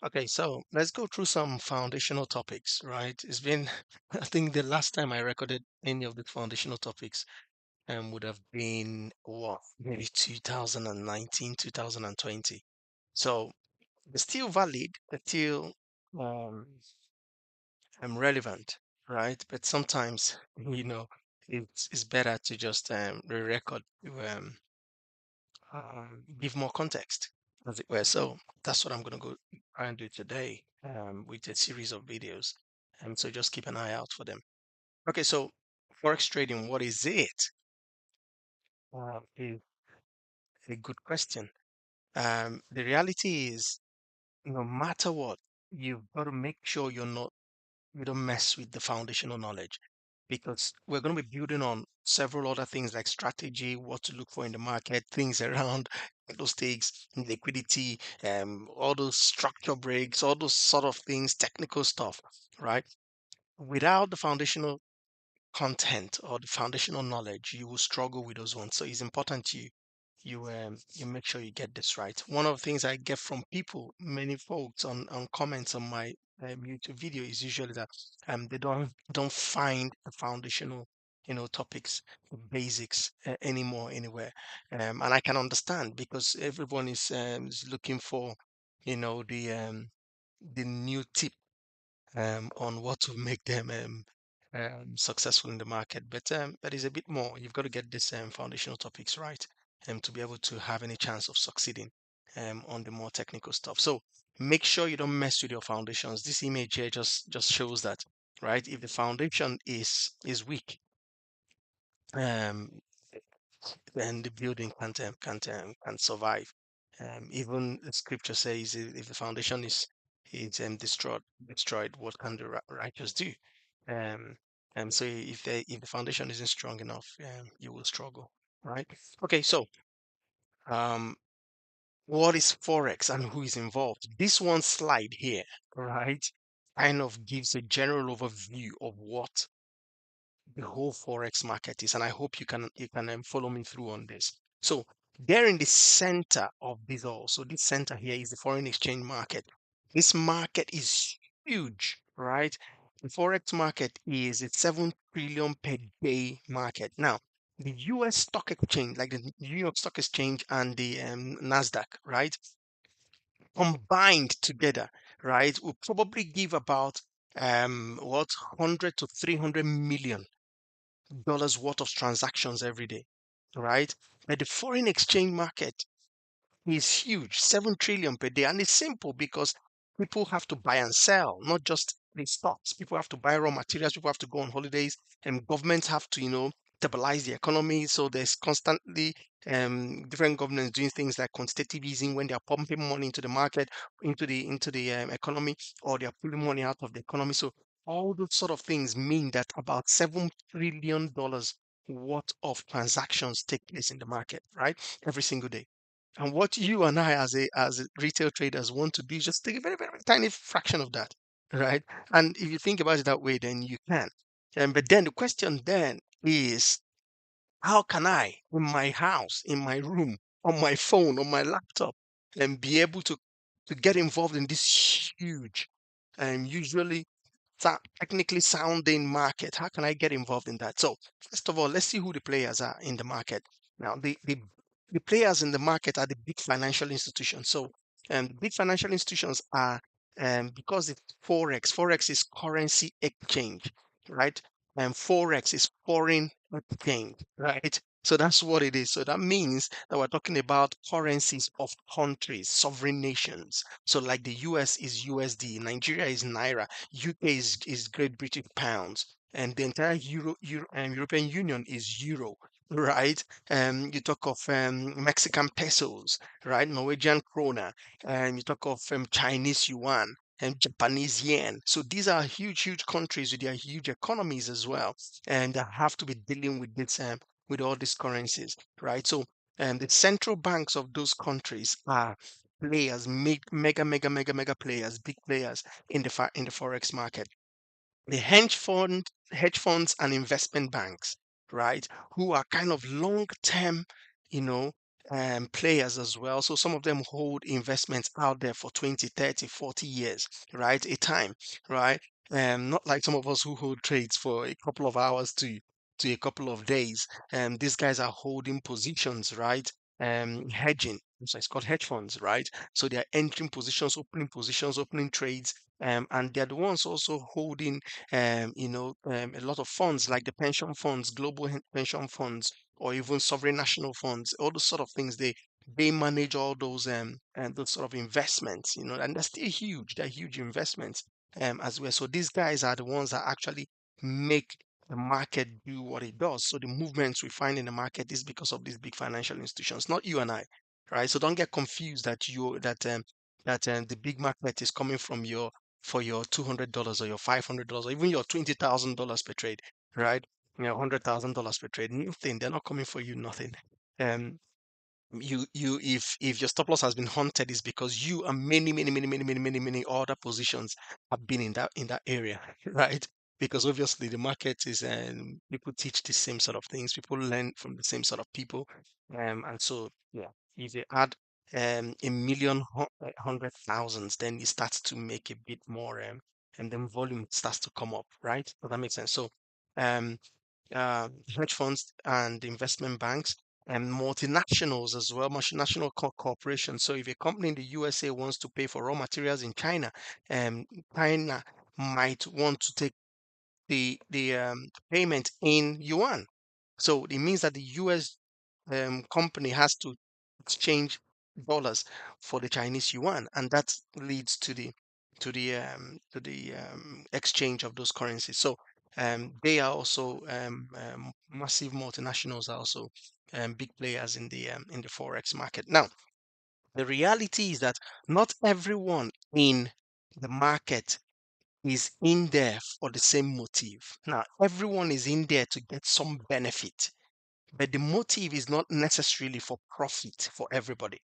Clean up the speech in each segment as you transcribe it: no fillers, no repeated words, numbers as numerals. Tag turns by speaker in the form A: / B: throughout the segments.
A: Okay, so let's go through some foundational topics, right? It's been, I think the last time I recorded any of the foundational topics would have been what, maybe 2019, 2020. So they're still valid, they're still um, relevant, right? But sometimes, it's better to just re-record to give more context, as it were. So that's what I'm going to go try and do today with a series of videos. So just keep an eye out for them. Okay, so Forex trading, what is it? Is a good question. The reality is, no matter what, you've got to make sure you don't mess with the foundational knowledge because we're going to be building on several other things like strategy, what to look for in the market, things around those things, liquidity, all those structure breaks, all those sort of things, technical stuff, right? Without the foundational content or the foundational knowledge, you will struggle with those ones. So it's important you make sure you get this right. One of the things I get from people, many folks on comments on my YouTube video is usually that they don't find the foundational topics, the basics anymore anywhere, and I can understand because everyone is looking for the new tip on what to make them successful in the market. But it's a bit more. You've got to get this foundational topics right to be able to have any chance of succeeding on the more technical stuff. So make sure you don't mess with your foundations. This image here just shows that, right? If the foundation is weak, um, then the building can't survive. Even the scripture says if the foundation is destroyed, what can the righteous do? Um, so if the foundation isn't strong enough, you will struggle, right? Okay, so um, what is Forex and who is involved? This one slide here, right, kind of gives a general overview of what the whole forex market is, and I hope you can follow me through on this. So there in the center of this all, so this center here is the foreign exchange market. This market is huge, right? The forex market is a 7 trillion per day market. Now, the U.S. stock exchange, like the New York Stock Exchange and the Nasdaq, right, combined together, right, will probably give about what 100 to 300 million dollars worth of transactions every day, right? But the foreign exchange market is huge, 7 trillion per day, and it's simple because people have to buy and sell, not just the stocks. People have to buy raw materials. People have to go on holidays, and governments have to, stabilize the economy. So there's constantly different governments doing things like quantitative easing when they are pumping money into the market, into the economy, or they are pulling money out of the economy. So all those sort of things mean that about $7 trillion worth of transactions take place in the market, right? Every single day. And what you and I, as a retail traders, want to do is just take a very, very tiny fraction of that, right? And if you think about it that way, then you can. But then the question then is, how can I, in my house, in my room, on my phone, on my laptop, and be able to get involved in this huge and usually technically sounding market? How can I get involved in that? So first of all, let's see who the players are in the market. Now, the players in the market are the big financial institutions. So the big financial institutions are because it's forex. Forex is currency exchange, right? And forex is foreign exchange, right? So that's what it is. So that means that we're talking about currencies of countries, sovereign nations. So like the US is USD, Nigeria is Naira, UK is Great British pounds, and the entire European Union is euro, right? You talk of Mexican pesos, right? Norwegian krona, and you talk of Chinese yuan and Japanese yen. So these are huge, huge countries with their huge economies as well, and that have to be dealing with this with all these currencies, right? So the central banks of those countries are players, mega players, big players in the forex market. The hedge funds and investment banks, right, who are kind of long term, you know, players as well. So some of them hold investments out there for 20, 30, 40 years, right? A time, right? Not like some of us who hold trades for a couple of hours to a couple of days. These guys are holding positions, right? Hedging. So it's called hedge funds, right? So they're entering positions, opening trades. And they're the ones also holding, a lot of funds like the pension funds, pension funds, or even sovereign national funds, all those sort of things. They manage all those and those sort of investments, and they're still huge. They're huge investments as well. So these guys are the ones that actually make the market do what it does. So the movements we find in the market is because of these big financial institutions, not you and I, right? So don't get confused that the big market is coming from your for your $200 or your $500 or even your $20,000 per trade, right? $100,000 per trade, nothing. They're not coming for you, nothing. Um, if your stop loss has been hunted, is because you and many other positions have been in that area, right? Because obviously the market is, people teach the same sort of things, people learn from the same sort of people, and so yeah, if they add a million hundred thousands, then it starts to make a bit more, and then volume starts to come up, right? Does that make sense? So um hedge funds and investment banks and multinationals as well, multinational corporations. So if a company in the USA wants to pay for raw materials in China, um, China might want to take the payment in yuan. So it means that the US company has to exchange dollars for the Chinese yuan, and that leads to the exchange of those currencies. So they are also massive multinationals, are also big players in the forex market. Now, the reality is that not everyone in the market is in there for the same motive. Now, everyone is in there to get some benefit, but the motive is not necessarily for profit for everybody.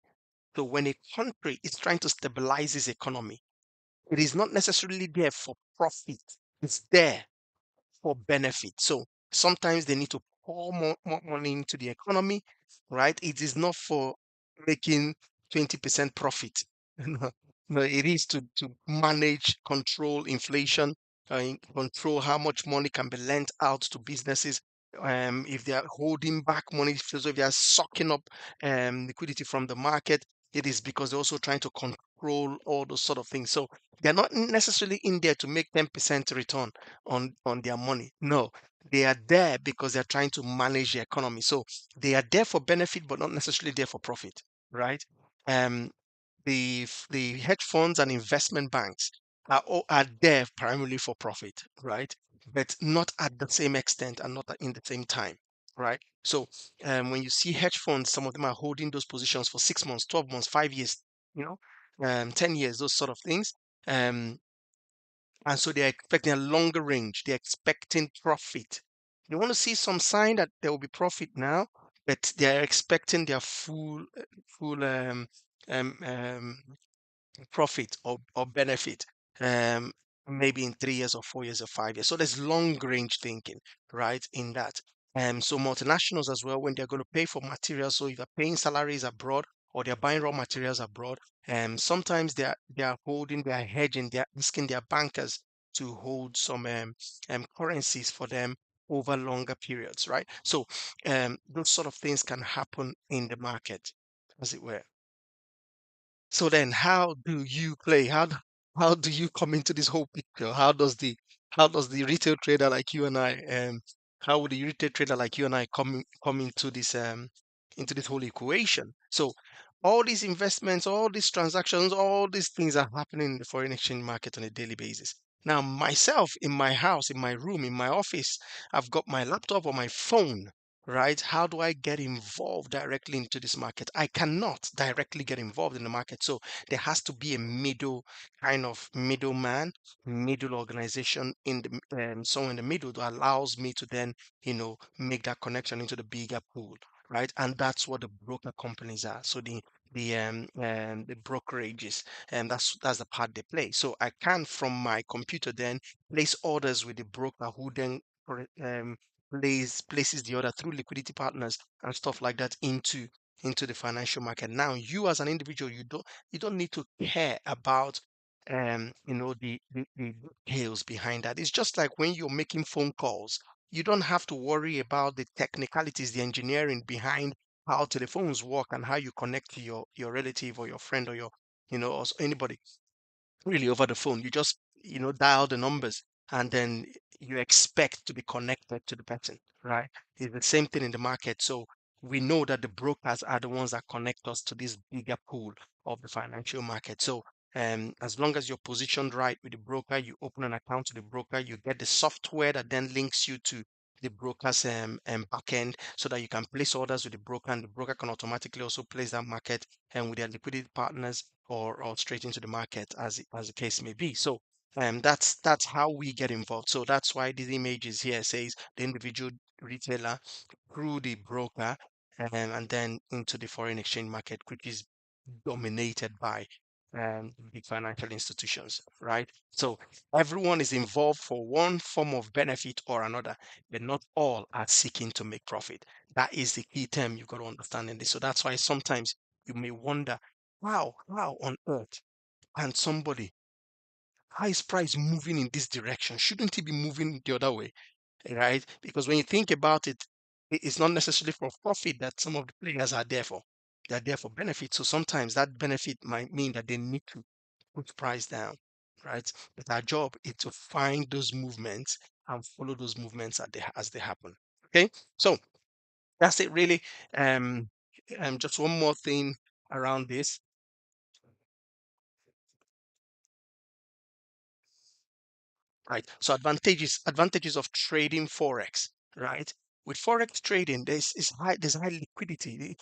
A: So when a country is trying to stabilize its economy, it is not necessarily there for profit. It's there for benefit. So sometimes they need to pour more money into the economy, right? It is not for making 20% profit. No, no, it is to manage, control inflation, control how much money can be lent out to businesses. If they are holding back money, so if they are sucking up liquidity from the market, it is because they're also trying to control all those sort of things. So they're not necessarily in there to make 10% return on their money. No, they are there because they're trying to manage the economy. So they are there for benefit, but not necessarily there for profit, right? Um, the hedge funds and investment banks are there primarily for profit, right? But not at the same extent and not in the same time, right? So when you see hedge funds, some of them are holding those positions for 6 months, 12 months, 5 years, you know, 10 years, those sort of things. Um, and so they're expecting a longer range. They're expecting profit. They want to see some sign that there will be profit now, but they're expecting their full um, um, profit or benefit, um, maybe in 3 years or 4 years or 5 years. So there's long range thinking, right, in that. So multinationals as well, when they're going to pay for materials, so if they're paying salaries abroad or they're buying raw materials abroad, sometimes they're hedging, they're asking their bankers to hold some currencies for them over longer periods, right? So those sort of things can happen in the market, as it were. So then, how do you play? How do you come into this whole picture? How does the retail trader like you and I, how would the retail trader like you and I come into this whole equation? So all these investments, all these transactions, all these things are happening in the foreign exchange market on a daily basis. Now, myself in my house, in my room, in my office, I've got my laptop or my phone, right? How do I get involved directly into this market? I cannot directly get involved in the market. So there has to be a middleman, middle organization somewhere in the middle that allows me to then, make that connection into the bigger pool, right? And that's what the broker companies are. So the brokerages, and that's the part they play. So I can from my computer then place orders with the broker who then places the order through liquidity partners and stuff like that into the financial market. Now, you as an individual, you don't need to care about the details behind that. It's just like when you're making phone calls, you don't have to worry about the technicalities, the engineering behind how telephones work and how you connect to your relative or your friend or or anybody really over the phone. You just, dial the numbers and then you expect to be connected to the person, right? It's the same thing in the market. So we know that the brokers are the ones that connect us to this bigger pool of the financial market. So as long as you're positioned right with the broker, you open an account to the broker, you get the software that then links you to the broker's backend so that you can place orders with the broker and the broker can automatically also place that market and with their liquidity partners or straight into the market as the case may be. So that's how we get involved. So that's why these images here says the individual retailer through the broker and then into the foreign exchange market, which is dominated by big financial institutions, right? So everyone is involved for one form of benefit or another, but not all are seeking to make profit. That is the key term you've got to understand in this. So that's why sometimes you may wonder, how on earth can somebody highest price moving in this direction? Shouldn't it be moving the other way, right? Because when you think about it, it's not necessarily for profit that some of the players are there for. They're there for benefit. So sometimes that benefit might mean that they need to put price down, right? But our job is to find those movements and follow those movements as they happen. Okay, so that's it really. Um, just one more thing around this. Right. So advantages of trading forex, right? With forex trading, there's high liquidity.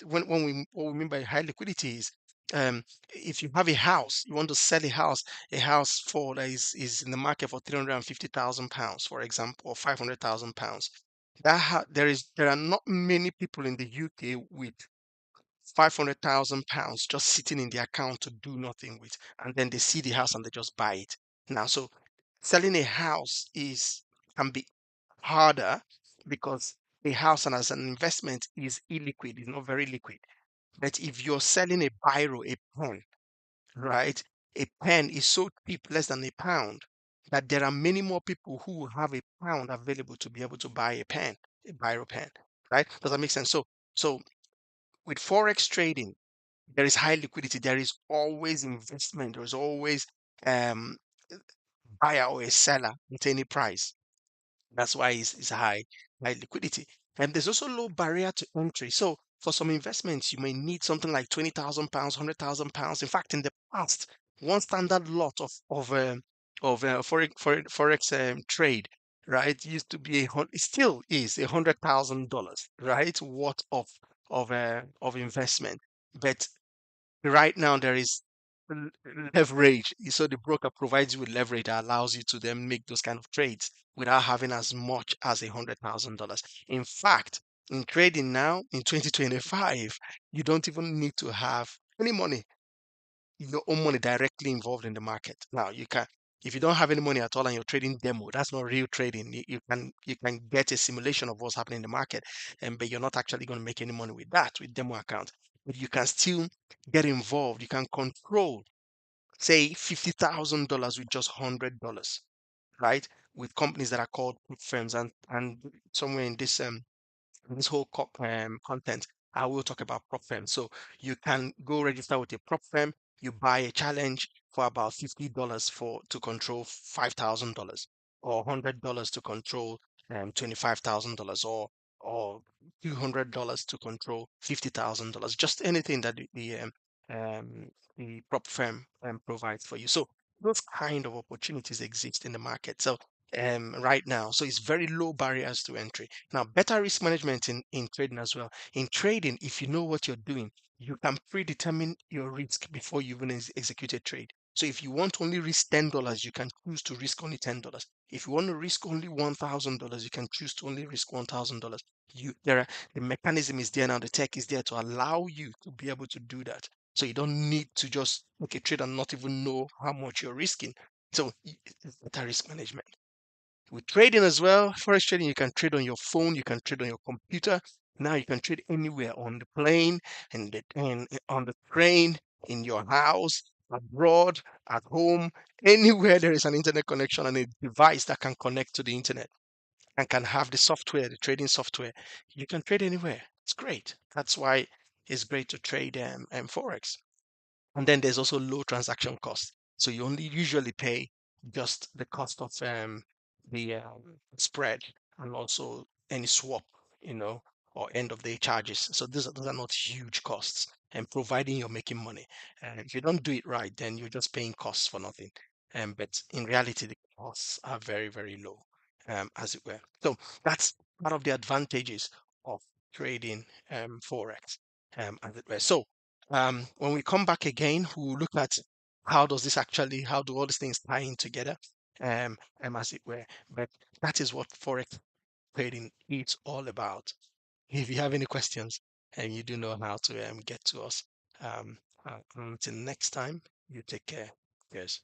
A: When what we mean by high liquidity is if you have a house, you want to sell a house for that is in the market for £350,000, for example, or £500,000. There are not many people in the UK with £500,000 just sitting in the account to do nothing with, and then they see the house and they just buy it. Now, so selling a house is can be harder because a house and as an investment is illiquid, is not very liquid. But if you're selling a biro, a pen, right? A pen is so cheap, less than a pound, that there are many more people who have a pound available to be able to buy a pen, a biro pen, right? Does that make sense? So with forex trading, there is high liquidity. There is always investment. There is always um, buyer or a seller at any price. That's why it's high liquidity. And there's also low barrier to entry. So for some investments, you may need something like £20,000, £100,000. In fact, in the past, one standard lot of forex trade, right, used to be it still is $100,000, right, worth of investment. But right now there is l- leverage. So the broker provides you with leverage that allows you to then make those kind of trades without having as much as $100,000. In fact, in trading now in 2025, you don't even need to have any money, your own money directly involved in the market. Now you can, if you don't have any money at all and you're trading demo, that's not real trading. You can get a simulation of what's happening in the market, and but you're not actually going to make any money with that with demo account. But you can still get involved. You can control, say, $50,000 with just $100, right? With companies that are called prop firms, and somewhere in this whole content, I will talk about prop firms. So you can go register with a prop firm. You buy a challenge for about $50 for to control $5,000, or $100 to control $25,000, or $200 to control $50,000. Just anything that the prop firm provides for you. So those kind of opportunities exist in the market. So right now, so it's very low barriers to entry. Now, better risk management in trading as well. In trading, if you know what you're doing, you can predetermine your risk before you even execute a trade. So if you want to only risk $10, you can choose to risk only $10. If you want to risk only $1,000, you can choose to only risk $1,000. The mechanism is there now, the tech is there to allow you to be able to do that. So you don't need to just make a trade and not even know how much you're risking. So it's better risk management. With trading as well, forex trading, you can trade on your phone, you can trade on your computer, Now you can trade anywhere on the plane and on the train, in your house, abroad, at home, anywhere there is an internet connection and a device that can connect to the internet and can have the software, the trading software. You can trade anywhere. It's great. That's why it's great to trade Forex. And then there's also low transaction cost. So you only usually pay just the cost of the spread and also any swap, you know, or end of day charges. So those are not huge costs. And providing you're making money, and if you don't do it right, then you're just paying costs for nothing. But in reality, the costs are very, very low, as it were. So that's part of the advantages of trading Forex, as it were. So when we come back again, we'll look at how do all these things tie in together, as it were. But that is what Forex trading is all about. If you have any questions, and you do know how to get to us, until next time, you take care. Yes.